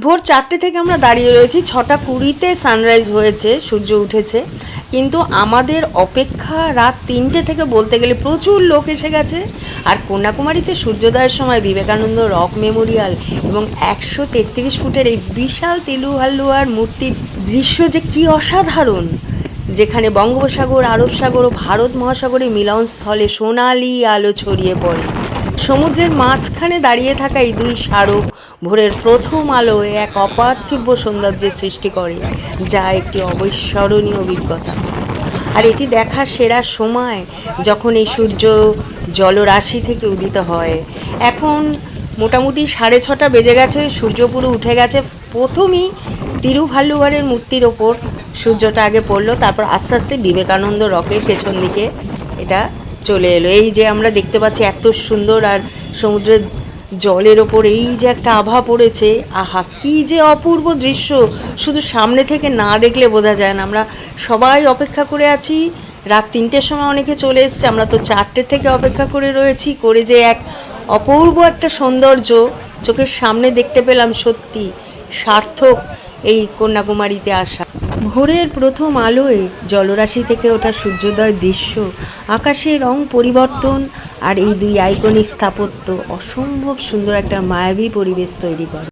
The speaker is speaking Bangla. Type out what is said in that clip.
ভোর 4টে থেকে আমরা দাঁড়িয়ে রয়েছি, 6টা 20-তে সানরাইজ হয়েছে, সূর্য উঠেছে, কিন্তু আমাদের অপেক্ষা রাত 3টে থেকে বলতে গেলে প্রচুর লোক এসে গেছে। আর কন্যাকুমারীতে সূর্যোদয়ের সময় বিবেকানন্দ রক মেমোরিয়াল এবং 133 ফুটের এই বিশাল তিলুভাল্লুয়ার মূর্তির দৃশ্য যে কি অসাধারণ, যেখানে বঙ্গোপসাগর, আরব সাগর ও ভারত মহাসাগরের মিলনস্থলে সোনালি আলো ছড়িয়ে পড়ে। সমুদ্রের মাঝখানে দাঁড়িয়ে থাকা এই দুই স্মারক ভোরের প্রথম আলোয় এক অপার্থিব সৌন্দর্যের সৃষ্টি করে, যা একটি অবিস্মরণীয় অভিজ্ঞতা। আর এটি দেখার সেরা সময় যখন এই সূর্য জলরাশি থেকে উদিত হয়। এখন মোটামুটি 6:30 বেজে গেছে, সূর্য পুরো উঠে গেছে। প্রথমেই তিরুভাল্লুভারের মূর্তির ওপর সূর্যটা আগে পড়লো, তারপর আস্তে আস্তে বিবেকানন্দ রকের পেছন দিকে এটা চলে এলো। এই যে আমরা দেখতে পাচ্ছি এত সুন্দর, আর সমুদ্রের জলের ওপর এই যে একটা আভা পড়েছে, আহা কি যে অপূর্ব দৃশ্য, শুধু সামনে থেকে না দেখলে বোঝা যায় না। আমরা সবাই অপেক্ষা করে আছি, রাত 3টের সময় অনেকে চলে এসছে, আমরা তো 4টে থেকে অপেক্ষা করে রয়েছি, করে যে এক অপূর্ব একটা সৌন্দর্য চোখের সামনে দেখতে পেলাম। সত্যি সার্থক এই কন্যাকুমারীতে আসা। ভোরের প্রথম আলোয় জলরাশি থেকে ওঠা সূর্যোদয় দৃশ্য, আকাশের রং পরিবর্তন আর এই দুই আইকনিক স্থাপত্য অসম্ভব সুন্দর একটা মায়াবী পরিবেশ তৈরি করে।